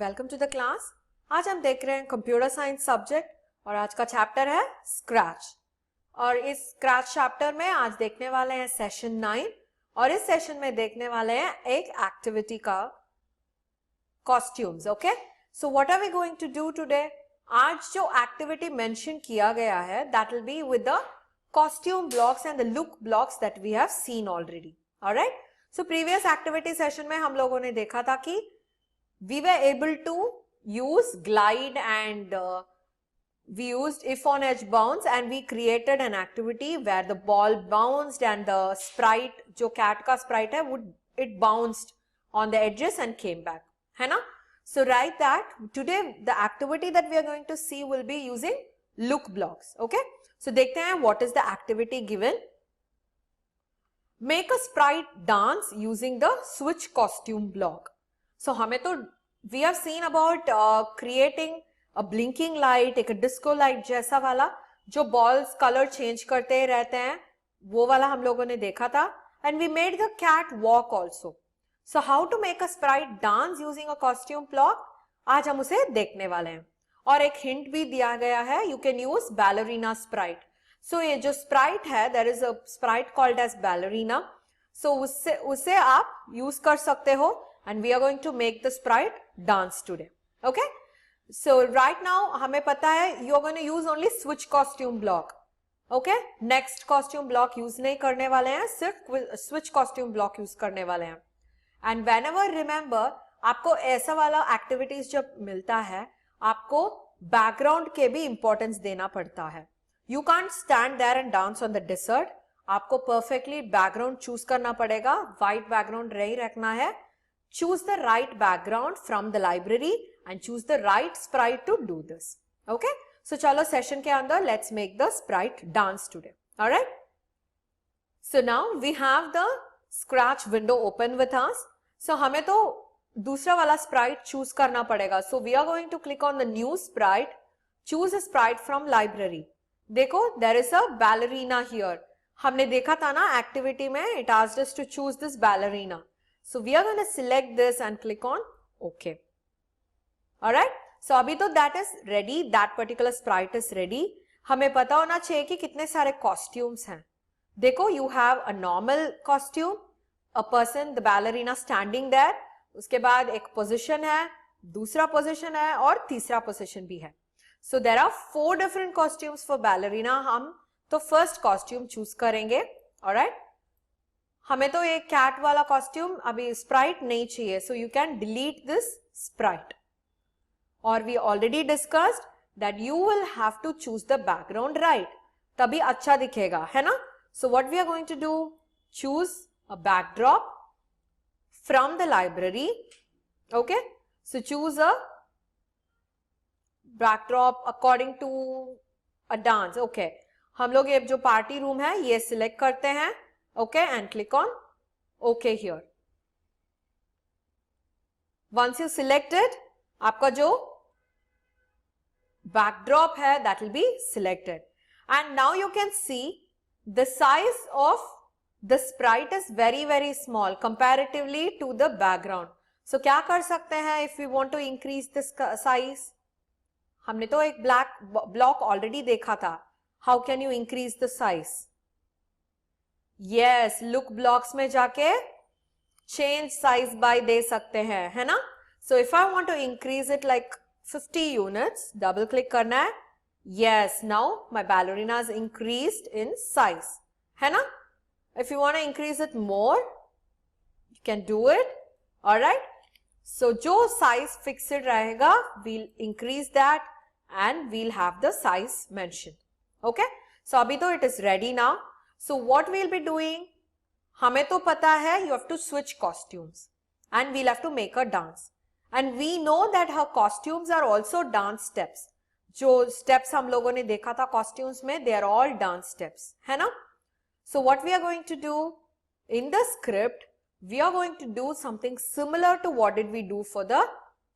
Welcome to the class. आज हम देख रहे हैं कंप्यूटर साइंस सब्जेक्ट और आज का चैप्टर है स्क्रैच। और इस स्क्रैच चैप्टर में आज देखने वाले हैं सेशन 9 और इस सेशन में देखने वाले हैं एक एक्टिविटी का costumes. Okay, so what are we going to do today? आज जो एक्टिविटी मेंशन किया गया है that will be with the costume blocks and the look blocks that we have seen already. Alright, so previous activity session में हम लोगों ने देखा था कि we were able to use glide and we used if on edge bounce and we created an activity where the ball bounced and the sprite, जो cat का sprite है, it bounced on the edges and came back, है ना? So write that. Today the activity that we are going to see will be using look blocks. Okay, so देखते हैं what is the activity given. Make a sprite dance using the switch costume block. So हमें तो we have seen about creating a blinking light, एक disco light जैसा वाला जो balls color change करते रहते हैं, वो वाला हम लोगों ने देखा था. And we made the cat walk also. So how to make a sprite dance using a costume block? आज हम उसे देखने वाले हैं. और एक hint भी दिया गया है, you can use ballerina sprite. So ये जो sprite है, there is a sprite called as ballerina. So उसे आप use कर सकते हो. And we are going to make the sprite dance today. Okay, so right now हमें पता है you are going to use only switch costume block. Okay, next costume block use नहीं करने वाले हैं, सिर्फ switch costume block use करने वाले हैं. And whenever remember, आपको ऐसा वाला activities जब मिलता है, आपको background के भी importance देना पड़ता है. You can't stand there and dance on the desert. आपको perfectly background choose करना पड़ेगा, white background नहीं रखना है. Choose the right background from the library and choose the right sprite to do this. Okay, so chalo session ke andar let's make the sprite dance today. All right, so now we have the scratch window open with us. So hame to दूसरा वाला sprite choose करना पड़ेगा. So we are going to click on the new sprite, choose a sprite from library. देखो there is a ballerina here. हमने देखा था ना activity में, it asked us to choose this ballerina. So we are going to select this and click on OK. Alright. So अभी तो that is ready. That particular sprite is ready. हमें पता होना चाहिए कि कितने सारे costumes हैं. देखो you have a normal costume, a person, the ballerina standing there. उसके बाद एक position है, दूसरा position है और तीसरा position भी है. So there are 4 different costumes for ballerina. हम तो first costume choose करेंगे. Alright. हमें तो एक cat वाला costume अभी sprite नहीं चाहिए, so you can delete this sprite. और we already discussed that you will have to choose the background right, तभी अच्छा दिखेगा, है ना? So what we are going to do? Choose a backdrop from the library. Okay, so choose a backdrop according to a dance. Okay, हम लोग ये जो party room है ये select करते हैं. Okay, and click on OK here. Once you select it, आपका जो backdrop है that will be selected. And now you can see the size of the sprite is very small comparatively to the background. So क्या कर सकते हैं if we want to increase this size? हमने तो एक black block already देखा था. How can you increase the size? Yes, look blocks में जाके change size by दे सकते हैं, है ना? So if I want to increase it like 50 units, double click करना है. Yes, now my ballerina is increased in size, है ना? If you want to increase it more, you can do it. Alright. So जो size fixed रहेगा, we'll increase that and we'll have the size mentioned. Okay. So अभी तो it is ready now. So what we'll be doing, हमें तो पता है you have to switch costumes and we'll have to make a dance. And we know that her costumes are also dance steps. जो steps हम लोगों ने देखा था costumes में, they are all dance steps, है ना? So what we are going to do, in the script, we are going to do something similar to what did we do for the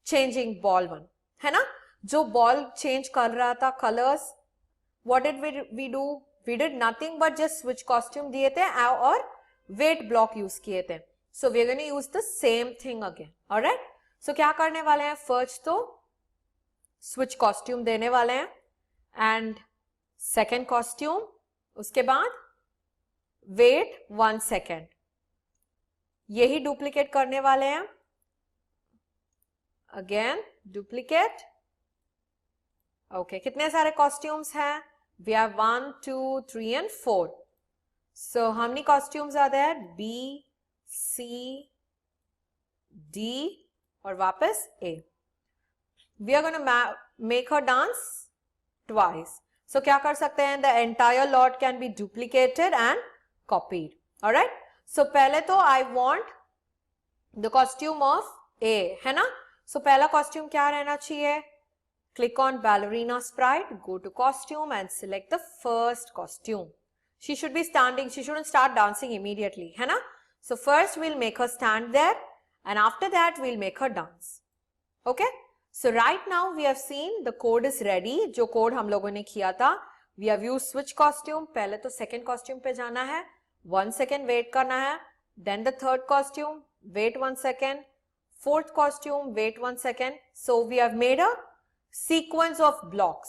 changing ball one, है ना? जो ball change कर रहा था colors, what did we do? We did nothing but just switch costume दिए थे और weight block use किए थे. So we are going to use the same thing again. Alright. सो क्या करने वाले हैं, फर्स्ट तो स्विच कॉस्ट्यूम देने वाले हैं एंड सेकेंड कॉस्ट्यूम, उसके बाद वेट 1 सेकेंड, यही डुप्लीकेट करने वाले हैं, अगेन डुप्लीकेट। ओके, कितने सारे कॉस्ट्यूम्स हैं, we have 1 2 3 and 4, so how many costumes are there, B C D और वापस A. We are gonna make her dance twice, so क्या कर सकते हैं, the entire lot can be duplicated and copied, alright. So पहले तो I want the costume of A, है ना। सो पहला कॉस्ट्यूम क्या रहना चाहिए, click on ballerina sprite, go to costume and select the first costume. She should be standing, she shouldn't start dancing immediately, है ना. So first we'll make her stand there and after that we'll make her dance. Okay. So right now we have seen the code is ready. जो code हम लोगों ने किया था, we have used switch costume. पहले तो second costume पे जाना है, 1 second wait करना है, then the third costume, wait 1 second, fourth costume, wait 1 second. So we have made a sequence of blocks.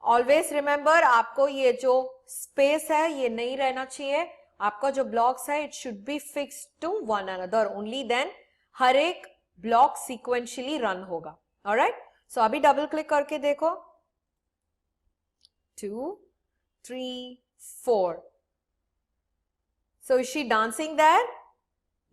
Always remember, आपको ये जो space है ये नहीं रहना चाहिए, आपका जो blocks है it should be fixed to one another, only then हर एक block sequentially run होगा. Alright? So अभी double click करके देखो, 2 3 4. So is she dancing there?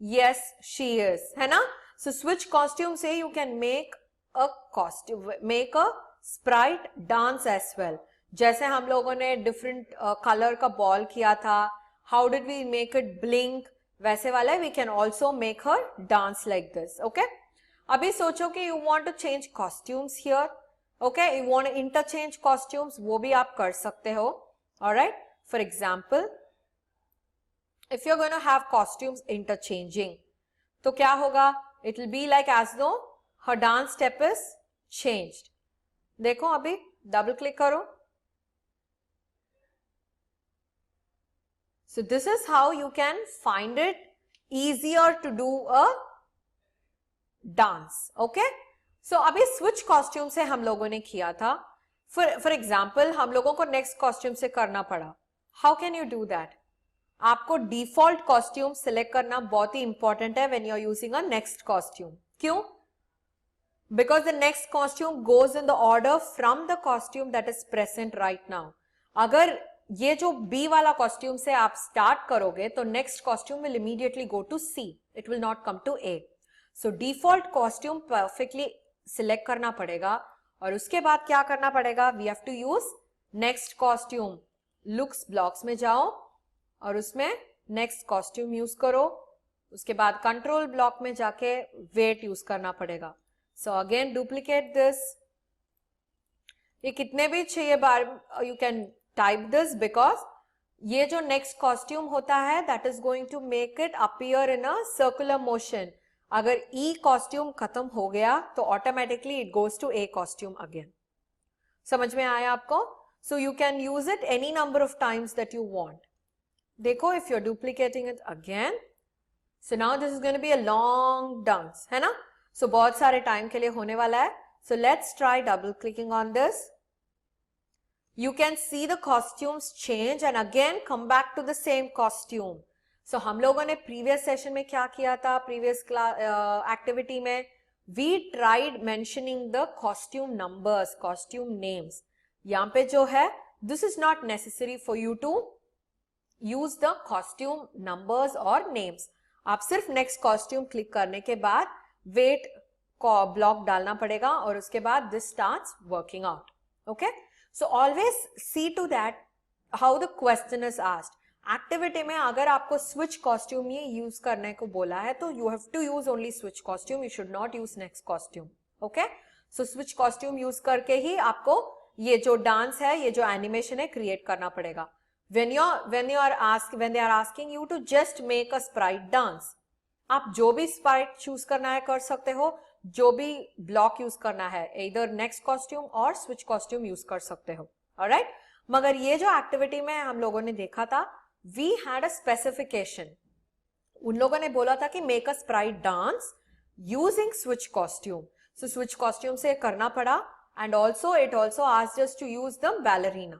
Yes, she is, है ना. So switch costume से you can make a costume, make a sprite dance as well. जैसे हम लोगों ने different color का ball किया था, how did we make it blink, वैसे वाला we can also make her dance like this. Okay. अभी सोचो कि you want to change costumes here. Okay, you want to interchange costumes, वो भी आप कर सकते हो. Alright. For example, if you're going to have costumes interchanging, तो क्या होगा? It will be like as though her dance step is changed. देखो अभी double click करो. So this is how you can find it easier to do a dance. Okay? So अभी switch costume से हम लोगों ने किया था. For example, हम लोगों को next costume से करना पड़ा. How can you do that? आपको default costume select करना बहुत ही important है when you are using a next costume. क्यों? Because the next costume goes in the order from the costume that is present right now. अगर ये जो B वाला costume से आप start करोगे तो next costume will immediately go to C. It will not come to A. So default costume perfectly select करना पड़ेगा और उसके बाद क्या करना पड़ेगा? We have to use next costume. Looks blocks में जाओ और उसमें next costume use करो. उसके बाद control block में जाके wait use करना पड़ेगा. So again duplicate this. ये कितने भी चाहिए बार you can type this because ये जो next costume होता है that is going to make it appear in a circular motion. अगर E costume खत्म हो गया तो automatically it goes to A costume again. समझ में आया आपको? So you can use it any number of times that you want. देखो if you're duplicating it again. So now this is going to be a long dance, है ना? So बहुत सारे time के लिए होने वाला है. So let's try double clicking on this. You can see the costumes change and again come back to the same costume. So हम लोगों ने previous session में क्या किया था? Previous activity में we tried mentioning the costume numbers, costume names. यहाँ पे जो है, this is not necessary for you to use the costume numbers or names. आप सिर्फ next costume click करने के बाद wait block डालना पड़ेगा और उसके बाद this starts working out. Okay? So always see to that how the question is asked. Activity में अगर आपको switch costume ये use करने को बोला है तो you have to use only switch costume. You should not use next costume. Okay? So switch costume use करके ही आपको ये जो dance है, ये जो animation है create करना पड़ेगा. When they are asking you to just make a sprite dance, आप जो भी sprite choose करना है कर सकते हो, जो भी block use करना है either next costume और switch costume use कर सकते हो. Alright? मगर ये जो activity में हम लोगों ने देखा था, we had a specification. उन लोगों ने बोला था कि make a sprite dance using switch costume. So switch costume से करना पड़ा, and also it also asked us to use the ballerina.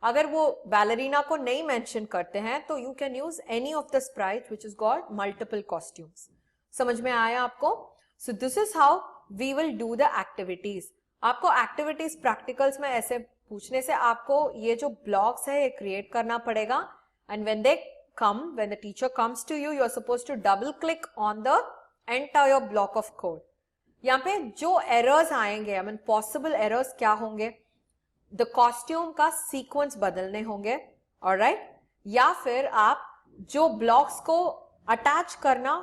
अगर वो ballerina को नहीं mention करते हैं तो you can use any of the sprites which has got multiple costumes. समझ में आया आपको? So this is how we will do the activities. आपको activities practicals में ऐसे पूछने से आपको ये जो blocks है ये create करना पड़ेगा, and when they come, when the teacher comes to you, you are supposed to double click on the entire block of code. यहाँ पे जो errors आएंगे, I mean possible errors क्या होंगे? The costume का sequence बदलने होंगे, alright? या फिर आप जो blocks को attach करना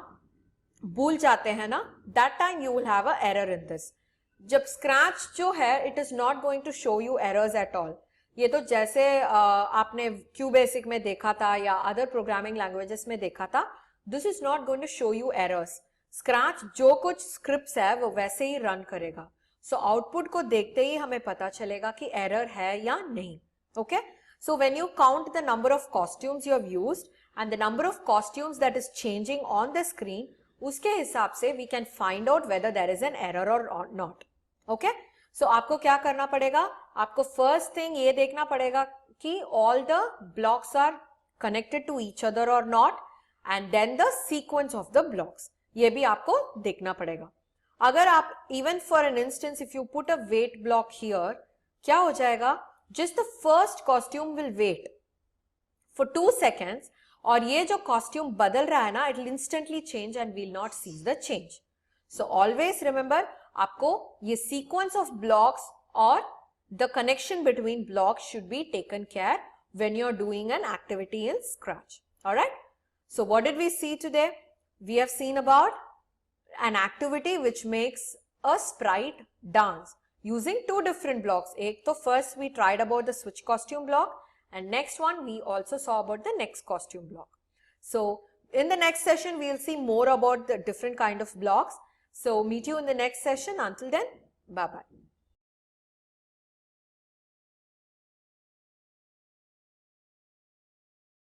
भूल जाते हैं ना, that time you will have a error in this. जब scratch जो है, it is not going to show you errors at all. ये तो जैसे आपने QBasic में देखा था या other programming languages में देखा था, this is not going to show you errors. Scratch जो कुछ scripts है वो वैसे ही run करेगा. So output को देखते ही हमें पता चलेगा कि error है या नहीं. Okay? So when you count the number of costumes you have used and the number of costumes that is changing on the screen, उसके हिसाब से we can find out whether there is an error or not. Okay? So आपको क्या करना पड़ेगा? आपको first thing ये देखना पड़ेगा कि all the blocks are connected to each other or not, and then the sequence of the blocks. ये भी आपको देखना पड़ेगा. अगर आप even for an instance if you put a wait block here, क्या हो जाएगा? Just the first costume will wait for 2 seconds, और ये जो costume बदल रहा है ना, it will instantly change and will not see the change. So always remember, आपको ये sequence of blocks or the connection between blocks should be taken care when you're doing an activity in Scratch. Alright? So what did we see today? We have seen about an activity which makes a sprite dance using 2 different blocks. एक तो first we tried about the switch costume block, and next one we also saw about the next costume block. So in the next session we will see more about the different kind of blocks. So meet you in the next session. Until then, bye bye.